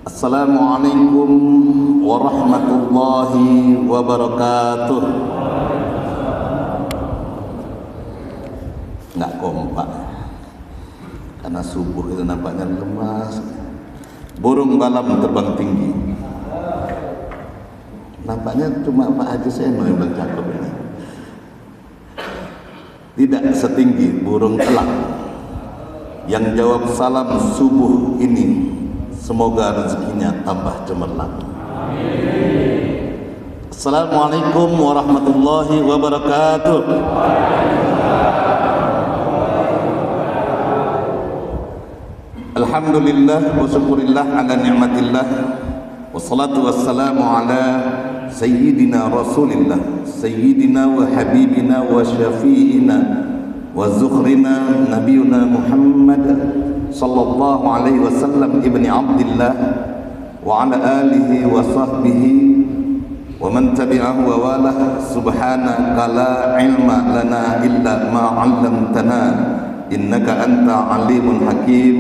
Assalamualaikum warahmatullahi wabarakatuh. Nggak kompak karena subuh itu nampaknya lemas. Burung balam terbang tinggi. Nampaknya cuma Pak Haji Seno yang bilang cakep ini. Tidak setinggi burung elang. Yang jawab salam subuh ini, semoga rezekinya tambah cemerlang. Assalamualaikum warahmatullahi wabarakatuh. Alhamdulillah wa syukurillah ala ni'matillah. Wassalatu wassalamu ala sayyidina rasulillah, sayyidina wa habibina wa syafi'ina wa zukhrina nabiyuna Muhammad sallallahu alaihi wasallam ibni Abdillah wa ala alihi wa sahbihi wa man tabi'ahu wa walah. Subhanaka la ilma lana illa ma 'allamtana innaka anta alimun hakim.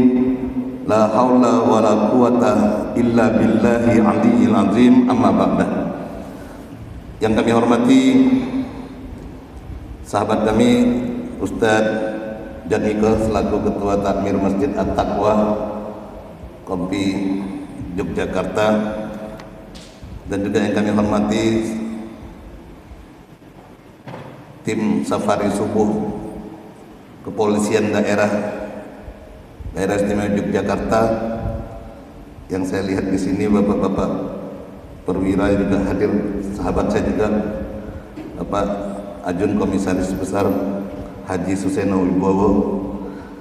La haula wa la quwata illa billahi aliyil azim. Amma ba'da. Yang kami hormati sahabat kami Ustaz Janiko selaku Ketua Takmir Masjid At-Taqwa Kompi Yogyakarta, dan juga yang kami hormati tim Safari Subuh Kepolisian Daerah Istimewa Yogyakarta. Yang saya lihat di sini bapak-bapak perwira juga hadir, sahabat saya juga Bapak Ajun Komisaris Besar Haji Suseno Wibowo.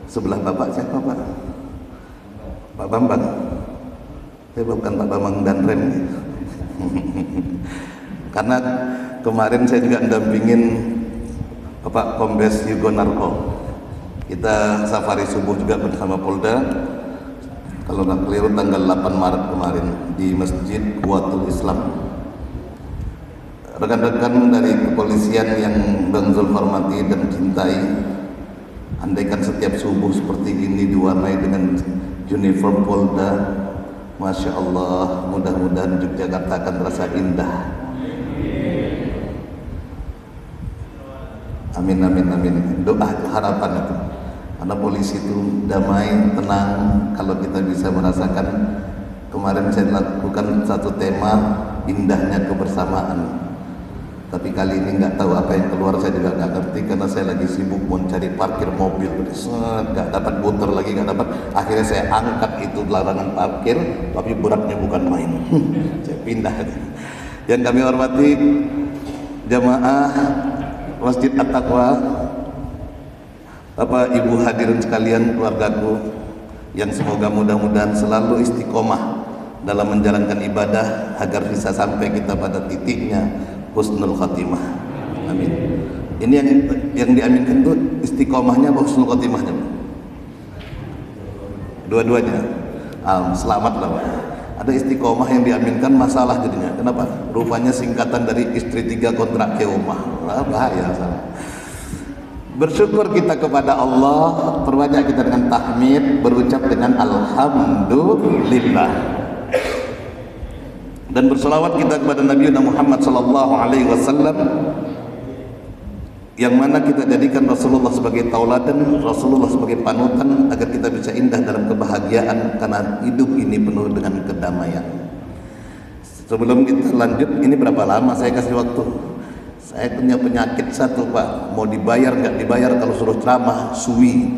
Sebelah bapak siapa Pak? Pak Bambang. Saya bukan Pak Bambang dan Rem. Karena kemarin saya juga mendampingin Bapak Kombes Yugo Narko. Kita safari subuh juga bersama Polda, kalau nggak keliru tanggal 8 Maret kemarin di Masjid Quwatul Islam. Rekan-rekan dari kepolisian yang Bang Zul hormati dan cintai, andaikan setiap subuh seperti ini diwarnai dengan uniform Polda, Masya Allah, mudah-mudahan Yogyakarta akan terasa indah. Amin, amin, amin. Doa harapan itu, karena polisi itu damai, tenang. Kalau kita bisa merasakan, kemarin saya lakukan satu tema indahnya kebersamaan, tapi kali ini nggak tahu apa yang keluar, saya juga nggak ngerti karena saya lagi sibuk mencari parkir mobil, nggak dapat muter lagi, nggak dapat. Akhirnya saya angkat itu larangan parkir, tapi beratnya bukan main. Saya pindah. Yang kami hormati jamaah Masjid At-Taqwa, Bapak Ibu hadirin sekalian, keluargaku yang semoga mudah-mudahan selalu istiqomah dalam menjalankan ibadah agar bisa sampai kita pada titiknya husnul khatimah. Amin. Ini yang diaminkan itu istiqomahnya atau husnul khatimahnya? Dua-duanya. Selamatlah Pak. Ada istiqomah yang diaminkan, masalah jadinya. Kenapa? Rupanya singkatan dari istri 3 kontrak keumah. Bahaya salah. Bersyukur kita kepada Allah, perbanyak kita dengan tahmid, berucap dengan alhamdulillah, dan berselawat kita kepada Nabi Muhammad sallallahu alaihi wasallam, yang mana kita jadikan Rasulullah sebagai tauladan, Rasulullah sebagai panutan, agar kita bisa indah dalam kebahagiaan, karena hidup ini penuh dengan kedamaian. Sebelum kita lanjut, ini berapa lama saya kasih waktu? Saya punya penyakit satu Pak, mau dibayar nggak dibayar kalau suruh ceramah suwi.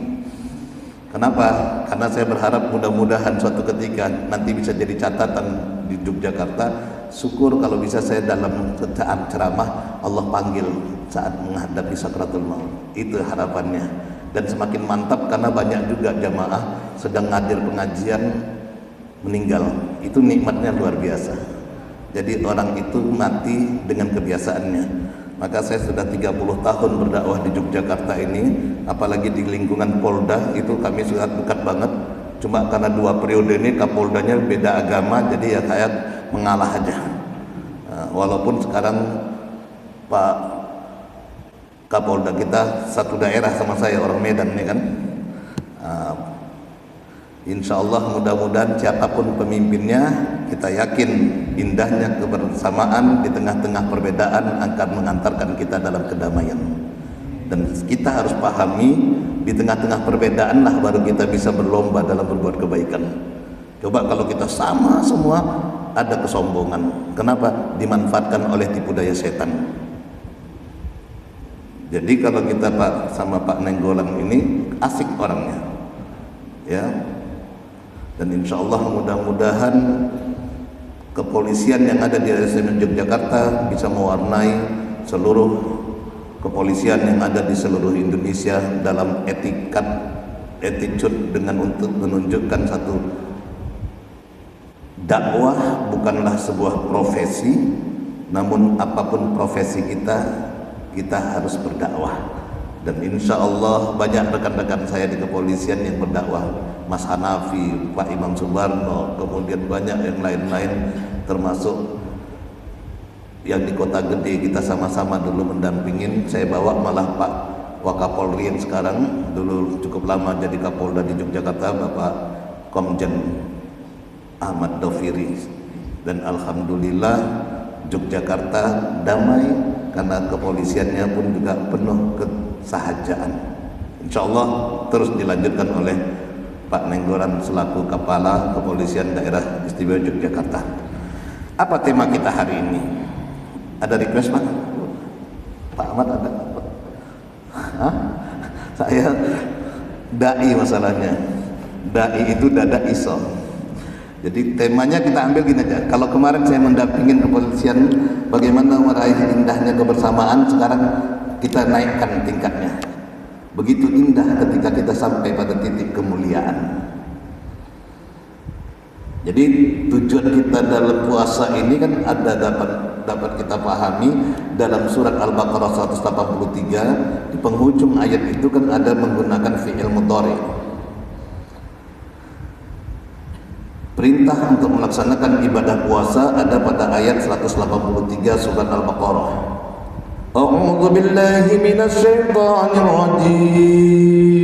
Kenapa? Karena saya berharap mudah-mudahan suatu ketika nanti bisa jadi catatan di Yogyakarta. Syukur kalau bisa saya dalam saat ceramah Allah panggil saat menghadapi sakratul maut. Itu harapannya. Dan semakin mantap karena banyak juga jamaah sedang hadir pengajian meninggal. Itu nikmatnya luar biasa. Jadi orang itu mati dengan kebiasaannya. Maka saya sudah 30 tahun berdakwah di Yogyakarta ini, apalagi di lingkungan Polda, itu kami sudah dekat banget. Cuma karena 2 periode ini Kapoldanya beda agama, jadi ya saya mengalah aja. Walaupun sekarang Pak Kapolda kita satu daerah sama saya, orang Medan nih kan. Insya Allah mudah-mudahan siapapun pemimpinnya, kita yakin indahnya kebersamaan di tengah-tengah perbedaan akan mengantarkan kita dalam kedamaian. Dan kita harus pahami, di tengah-tengah perbedaan lah baru kita bisa berlomba dalam berbuat kebaikan. Coba kalau kita sama semua, ada kesombongan. Kenapa? Dimanfaatkan oleh tipu daya setan. Jadi kalau kita sama Pak Nenggolan ini asik orangnya, ya. Dan insya Allah mudah-mudahan kepolisian yang ada di RSUD Yogyakarta bisa mewarnai seluruh kepolisian yang ada di seluruh Indonesia dalam attitude dengan untuk menunjukkan satu dakwah bukanlah sebuah profesi, namun apapun profesi kita harus berdakwah. Dan insya Allah banyak rekan-rekan saya di kepolisian yang berdakwah, Mas Hanafi, Pak Imam Subarno, kemudian banyak yang lain-lain, termasuk yang di Kota Gede kita sama-sama dulu mendampingin. Saya bawa malah Pak Wakapolri yang sekarang dulu cukup lama jadi Kapolda di Yogyakarta, Bapak Komjen Ahmad Doviri. Dan alhamdulillah Yogyakarta damai karena kepolisiannya pun juga penuh kesahajaan. Insya Allah terus dilanjutkan oleh Pak Nenggolan selaku Kepala Kepolisian Daerah Istimewa Yogyakarta. Apa tema kita hari ini? Ada request Pak? Pak Ahmad ada? Hah? Saya dai masalahnya. Dai itu dada iso. Jadi temanya kita ambil gini aja. Kalau kemarin saya mendampingin kepolisian bagaimana meraih indahnya kebersamaan, sekarang kita naikkan tingkatnya. Begitu indah ketika kita sampai pada titik kemuliaan. Jadi tujuan kita dalam puasa ini kan ada dapat kita pahami dalam surat Al-Baqarah 183 di penghujung ayat itu kan ada menggunakan fi'il mudhari. Perintah untuk melaksanakan ibadah puasa ada pada ayat 183 surat Al-Baqarah. A'udzu billahi minasy syaithanir rajim.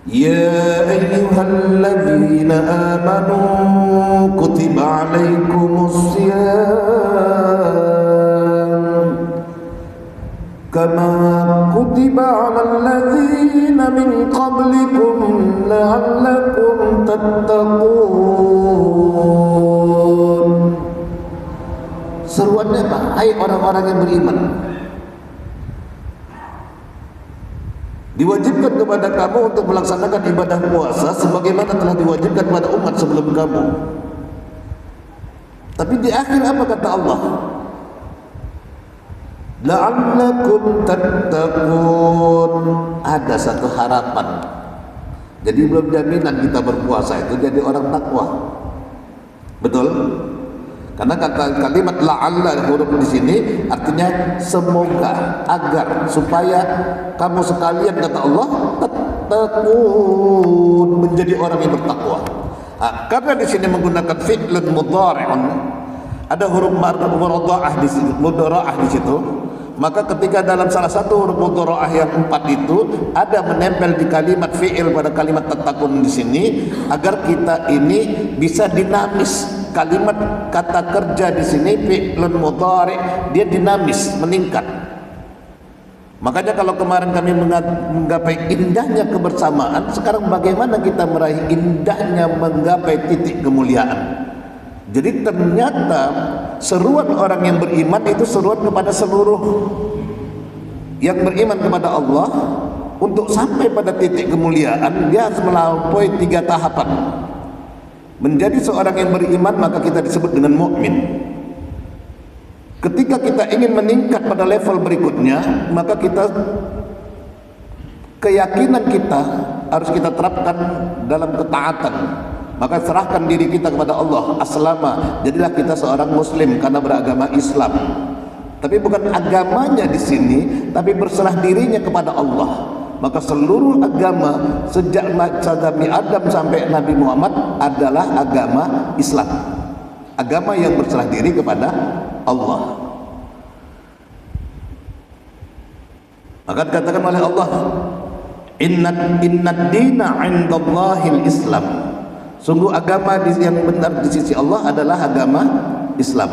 Ya ayyuhalladzina amanu kutiba 'alaikumus shiyam kama kutiba 'alal ladzina min qablikum la'allakum tattaqun. Seruannya apa? Hai orang-orang yang beriman, diwajibkan kepada kamu untuk melaksanakan ibadah puasa sebagaimana telah diwajibkan pada umat sebelum kamu. Tapi di akhir apa kata Allah? La'allakum tattaqun. Ada satu harapan. Jadi belum jaminan kita berpuasa itu jadi orang takwa. Betul? Karena kata kalimat la'alla huruf di sini artinya semoga, agar, supaya kamu sekalian kata Allah tattaqun, menjadi orang yang bertakwa. Karena di sini menggunakan fi'lun mudhari'un, ada huruf mudhara'ah di situ. Maka ketika dalam salah satu huruf mudhara'ah yang 4 itu ada menempel di kalimat fi'il pada kalimat tattaqun di sini, agar kita ini bisa dinamis. Kalimat kata kerja di sini fi'lun mudhari', dia dinamis, meningkat. Makanya kalau kemarin kami menggapai indahnya kebersamaan, sekarang bagaimana kita meraih indahnya menggapai titik kemuliaan. Jadi ternyata seruan orang yang beriman itu seruan kepada seluruh yang beriman kepada Allah. Untuk sampai pada titik kemuliaan, dia harus melampaui 3 tahapan. Menjadi seorang yang beriman maka kita disebut dengan mukmin. Ketika kita ingin meningkat pada level berikutnya, maka keyakinan kita harus kita terapkan dalam ketaatan. Maka serahkan diri kita kepada Allah, aslama, jadilah kita seorang muslim karena beragama Islam. Tapi bukan agamanya di sini, tapi berserah dirinya kepada Allah. Maka seluruh agama sejak Nabi Adam sampai Nabi Muhammad adalah agama Islam, agama yang berserah diri kepada Allah. Maka dikatakan oleh Allah, Inna dina 'indallahil Islam. Sungguh agama yang benar di sisi Allah adalah agama Islam.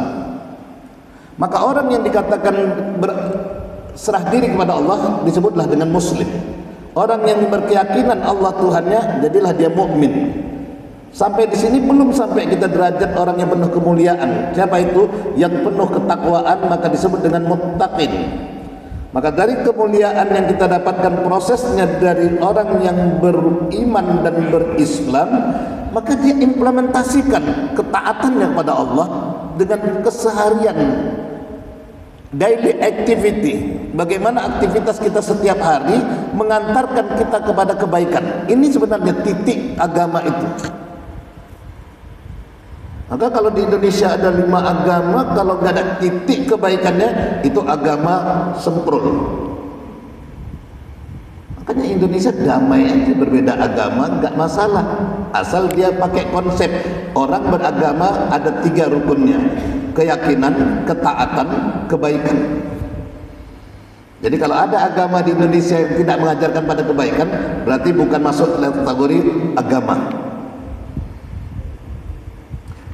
Maka orang yang dikatakan berserah diri kepada Allah disebutlah dengan muslim. Orang yang berkeyakinan Allah Tuhannya, jadilah dia mukmin. Sampai di sini belum sampai kita derajat orang yang penuh kemuliaan. Siapa itu? Yang penuh ketakwaan, maka disebut dengan muttaqin. Maka dari kemuliaan yang kita dapatkan prosesnya dari orang yang beriman dan berislam, maka dia implementasikan ketaatannya kepada Allah dengan keseharian, daily activity. Bagaimana aktivitas kita setiap hari mengantarkan kita kepada kebaikan. Ini sebenarnya titik agama itu. Maka kalau di Indonesia ada 5 agama, kalau nggak ada titik kebaikannya, itu agama semprul. Makanya Indonesia damai aja, berbeda agama nggak masalah, asal dia pakai konsep orang beragama ada 3 rukunnya: keyakinan, ketaatan, kebaikan. Jadi kalau ada agama di Indonesia yang tidak mengajarkan pada kebaikan, berarti bukan masuk dalam kategori agama.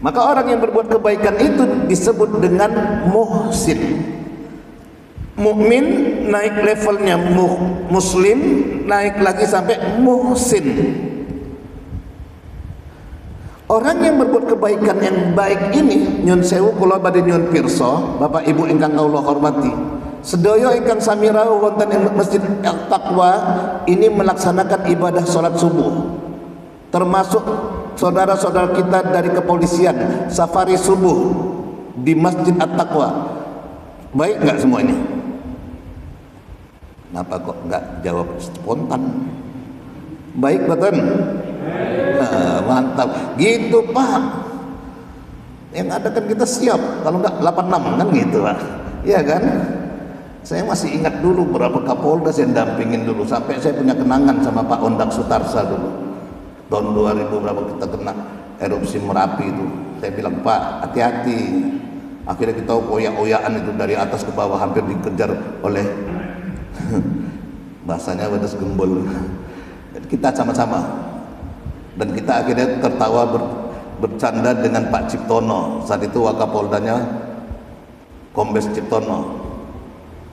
Maka orang yang berbuat kebaikan itu disebut dengan muhsin. Mukmin naik levelnya muslim, naik lagi sampai muhsin. Orang yang berbuat kebaikan yang baik ini, nyun sewu kula badhe nyun pirsa, Bapak Ibu ingkang kula hormati, sedaya ingkang sami rawuh wonten ing Masjid Al-Taqwa ini melaksanakan ibadah salat subuh. Termasuk saudara-saudara kita dari kepolisian safari subuh di Masjid At-Taqwa. Baik nggak semua ini? Kenapa kok nggak jawab spontan? Baik betul? Mantap. Gitu Pak. Yang ada kan kita siap. Kalau nggak 86 kan gitu Pak. Iya kan? Saya masih ingat dulu berapa Kapolda saya dampingin dulu. Sampai saya punya kenangan sama Pak Ondak Sutarsa dulu. Tahun 2000 berapa kita kena erupsi Merapi itu. Saya bilang, Pak, hati-hati. Akhirnya kita oyak-oyakan itu dari atas ke bawah, hampir dikejar oleh bahasanya wadas gembul. Dan kita sama-sama. Dan kita akhirnya tertawa bercanda dengan Pak Ciptono. Saat itu Wakapoldanya Kombes Ciptono.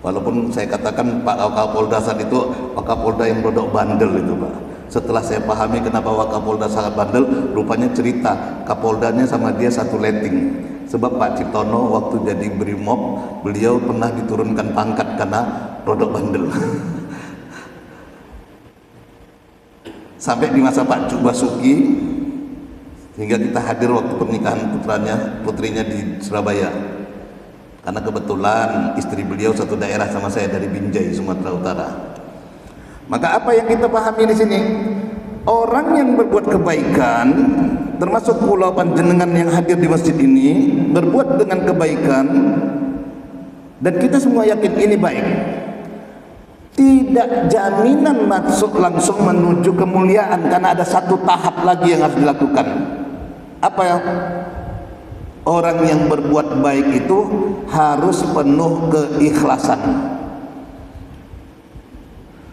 Walaupun saya katakan Pak Wakapolda saat itu Wakapolda yang rodok bandel itu Pak. Setelah saya pahami kenapa Wakapolda sangat bandel, rupanya cerita Kapoldanya sama dia satu letting. Sebab Pak Ciptono waktu jadi Brimob, beliau pernah diturunkan pangkat karena rodok bandel. Sampai di masa Pak Cuk Basuki, hingga kita hadir waktu pernikahan putrinya di Surabaya. Karena kebetulan istri beliau satu daerah sama saya dari Binjai, Sumatera Utara. Maka apa yang kita pahami di sini? Orang yang berbuat kebaikan, termasuk pulau panjenengan yang hadir di masjid ini, berbuat dengan kebaikan, dan kita semua yakin ini baik. Tidak jaminan masuk langsung menuju kemuliaan, karena ada satu tahap lagi yang harus dilakukan. Apa ya? Orang yang berbuat baik itu harus penuh keikhlasan.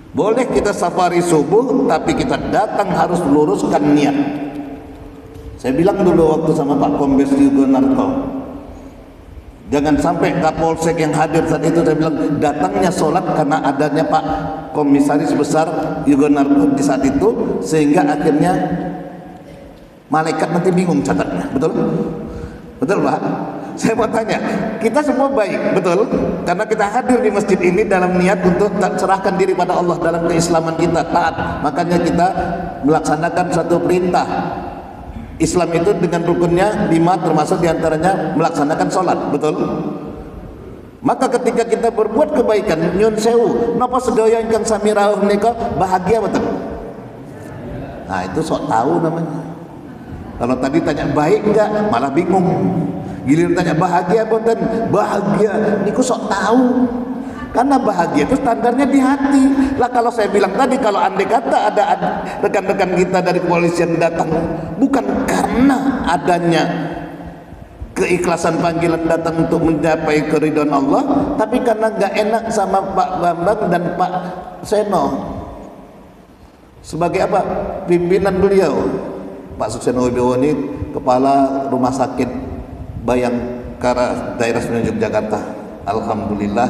Boleh kita safari subuh, tapi kita datang harus luruskan niat. Saya bilang dulu waktu sama Pak Kombes Yugonarto, jangan sampai Kapolsek yang hadir saat itu, saya bilang datangnya sholat karena adanya Pak Komisaris Besar Yugonarto di saat itu, sehingga akhirnya malaikat nanti bingung catatnya. Betul? Betul Pak? Saya mau tanya, kita semua baik, betul? Karena kita hadir di masjid ini dalam niat untuk serahkan diri pada Allah dalam keislaman kita, taat. Makanya kita melaksanakan satu perintah. Islam itu dengan rukunnya 5, termasuk diantaranya melaksanakan sholat, betul? Maka ketika kita berbuat kebaikan, nyun sewu, napa sedaya ingkang sami rawuh menika bahagia betul? Nah itu sok tahu namanya. Kalau tadi tanya baik enggak, malah bingung. Giliran tanya bahagia boten, bahagia niku sok tahu. Karena bahagia itu standarnya di hati. Lah kalau saya bilang tadi, kalau andai kata ada rekan-rekan kita dari kepolisian datang bukan karena adanya keikhlasan panggilan datang untuk mencapai keridhaan Allah, tapi karena enggak enak sama Pak Bambang dan Pak Seno. Sebagai apa? Pimpinan beliau, Pak Sukseno Wibowo ini kepala rumah sakit Bayangkara daerah Semenanjung Jakarta. Alhamdulillah,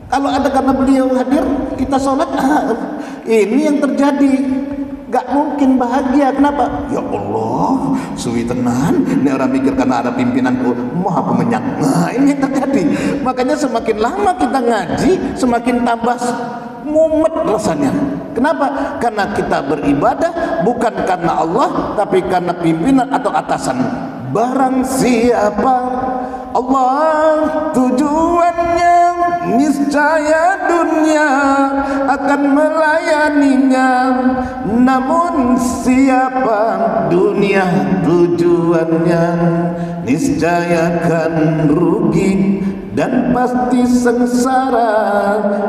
kalau ada karena beliau hadir kita sholat, ini yang terjadi. Gak mungkin bahagia. Kenapa? Ya Allah, suwi tenan. Ini orang mikir karena ada pimpinanku, mau apa menyak. Nah, ini yang terjadi. Makanya semakin lama kita ngaji, semakin tambah mumet rasanya. Kenapa? Karena kita beribadah bukan karena Allah, tapi karena pimpinan atau atasan. Barang siapa Allah tujuannya, niscaya dunia akan melayaninya. Namun siapa dunia tujuannya, niscaya akan rugi dan pasti sengsara,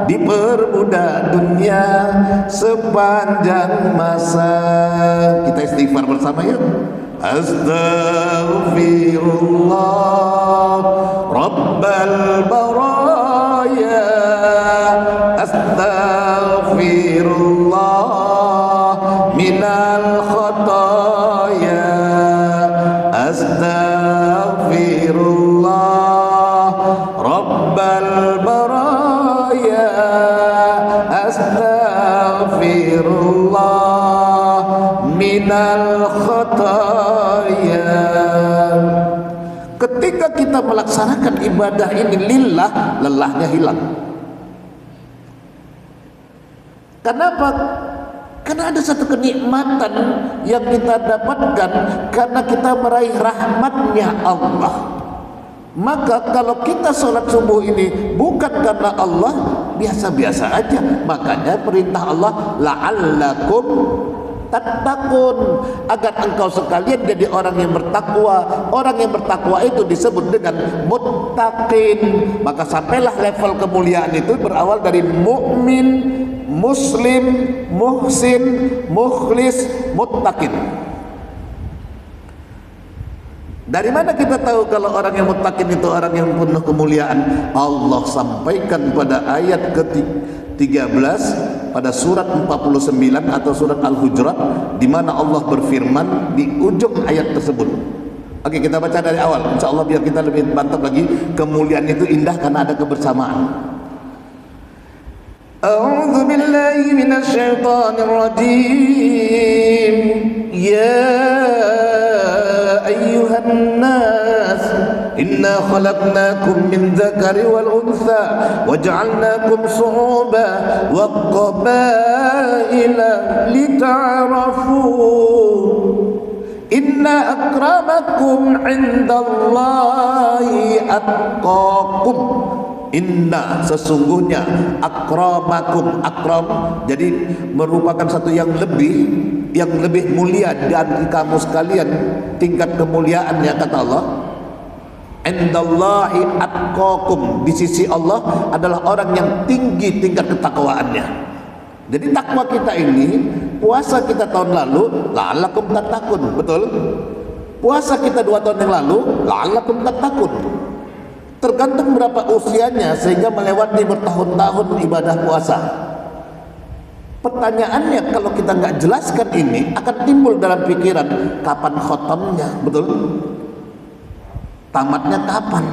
diperbudak dunia sepanjang masa. Kita istighfar bersama yuk. Astaghfirullah Rabbal baraya, astaghfirullah minal khataya, astaghfirullah Rabbal baraya, astaghfirullah minal khataya. Ketika kita melaksanakan ibadah ini lillah, lelahnya hilang. Kenapa? Karena ada satu kenikmatan yang kita dapatkan karena kita meraih rahmatnya Allah. Maka kalau kita sholat subuh ini bukan karena Allah, biasa-biasa aja. Makanya perintah Allah, la'allakum tattaqun, agar engkau sekalian jadi orang yang bertakwa. Orang yang bertakwa itu disebut dengan muttaqin. Maka sampailah level kemuliaan itu berawal dari mukmin, muslim, muhsin, mukhlis, muttaqin. Dari mana kita tahu kalau orang yang muttaqin itu orang yang penuh kemuliaan? Allah sampaikan pada ayat ke-13 pada surat 49 atau surat Al-Hujurat, di mana Allah berfirman di ujung ayat tersebut. Oke, kita baca dari awal. Insya Allah biar kita lebih mantap lagi. Kemuliaan itu indah karena ada kebersamaan. A'udzu billahi minasy syaithanir rajim. Ya ayyuhan nas, inna khalaqnakum min dzakari wal untha waja'alnakum shu'uban wa qabaila lita'arafu. Inna akramakum 'indallahi atqakum. Inna, sesungguhnya, akramakum, akram jadi merupakan satu yang lebih mulia dari kamu sekalian. Tingkat kemuliaannya kata Allah, indallahi atqakum, di sisi Allah adalah orang yang tinggi tingkat ketakwaannya. Jadi takwa kita ini, puasa kita tahun lalu la'allakum tattaqun, betul? Puasa kita 2 tahun yang lalu la'allakum tattaqun. Tergantung berapa usianya sehingga melewati bertahun-tahun ibadah puasa. Pertanyaannya, kalau kita nggak jelaskan ini, akan timbul dalam pikiran, kapan khotamnya, betul? Tamatnya kapan?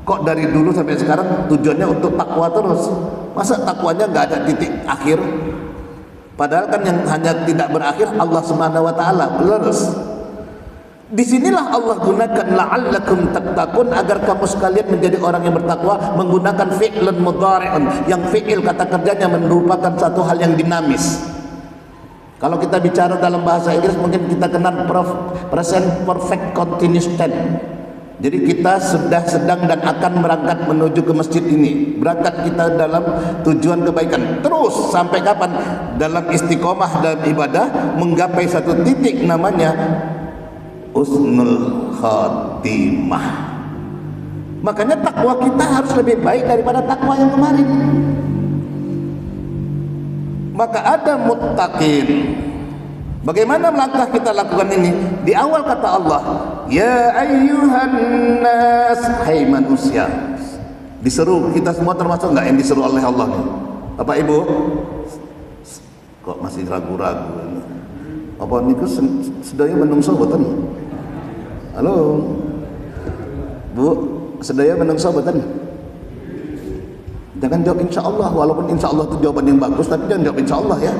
Kok dari dulu sampai sekarang tujuannya untuk takwa terus? Masa takwanya nggak ada titik akhir? Padahal kan yang hanya tidak berakhir Allah Subhanahu wa taala, terus. Disinilah Allah gunakan la'allakum tattaqun, agar kamu sekalian menjadi orang yang bertakwa, menggunakan fi'lun mudhari'un, yang fi'il kata kerjanya merupakan satu hal yang dinamis. Kalau kita bicara dalam bahasa Inggris mungkin kita kenal present perfect continuous tense. Jadi kita sudah, sedang dan akan berangkat menuju ke masjid ini. Berangkat kita dalam tujuan kebaikan. Terus sampai kapan? Dalam istiqomah dalam ibadah, menggapai satu titik namanya husnul khatimah. Makanya takwa kita harus lebih baik daripada takwa yang kemarin. Maka ada muttaqin. Bagaimana langkah kita lakukan ini? Di awal kata Allah, ya ayyuhan nas, hai manusia. Diseru, kita semua termasuk enggak yang diseru oleh Allah nih? Bapak Ibu, Kok masih ragu-ragu? Apa niku sedaya menungso boten? Halo. Bu, sedaya menungso boten? Jangan jawab insyaallah, walaupun insyaallah itu jawaban yang bagus, tapi jangan jawab insyaallah ya.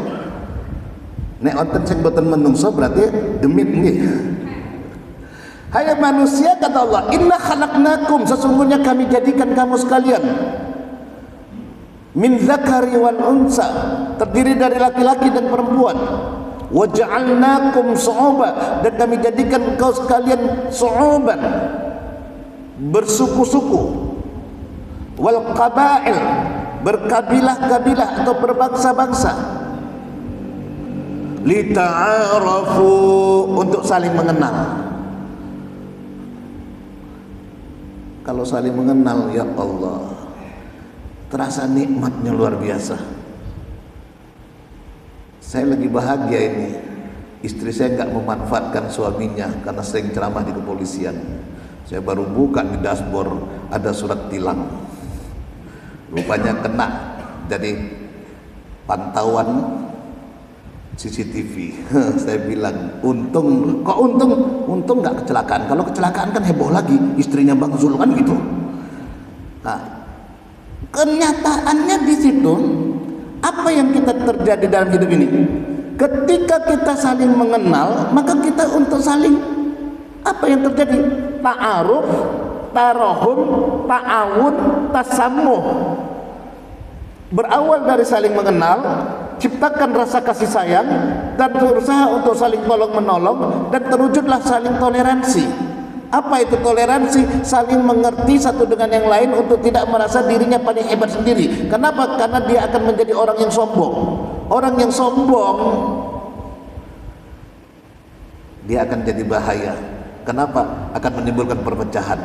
Nek wonten sing boten menungso berarti demit nggih. Hai manusia, kata Allah, inna khalaqnakum, sesungguhnya kami jadikan kamu sekalian min zakari wal unsa, terdiri dari laki-laki dan perempuan. Wa ja'alnakum su'uba, dan kami jadikan engkau sekalian su'uban, bersuku-suku, wal qabail, berkabilah-kabilah atau berbangsa-bangsa, lita'arafu, untuk saling mengenal. Kalau saling mengenal, ya Allah, terasa nikmatnya luar biasa. Saya lagi bahagia ini. Istri saya nggak memanfaatkan suaminya karena sering ceramah di kepolisian. Saya baru buka di dashboard ada surat tilang. Rupanya kena jadi pantauan CCTV. Saya bilang, untung nggak kecelakaan. Kalau kecelakaan kan heboh lagi, istrinya Bang Zul kan gitu. Nah, kenyataannya di situ, apa yang kita terjadi dalam hidup ini? Ketika kita saling mengenal, maka kita untuk saling, apa yang terjadi? Ta'aruf, tarahum, ta'awun, tasammuh. Berawal dari saling mengenal, ciptakan rasa kasih sayang, dan berusaha untuk saling tolong-menolong, dan terwujudlah saling toleransi. Apa itu toleransi? Saling mengerti satu dengan yang lain untuk tidak merasa dirinya paling hebat sendiri. Kenapa? Karena dia akan menjadi orang yang sombong. Orang yang sombong, dia akan jadi bahaya. Kenapa? Akan menimbulkan perpecahan.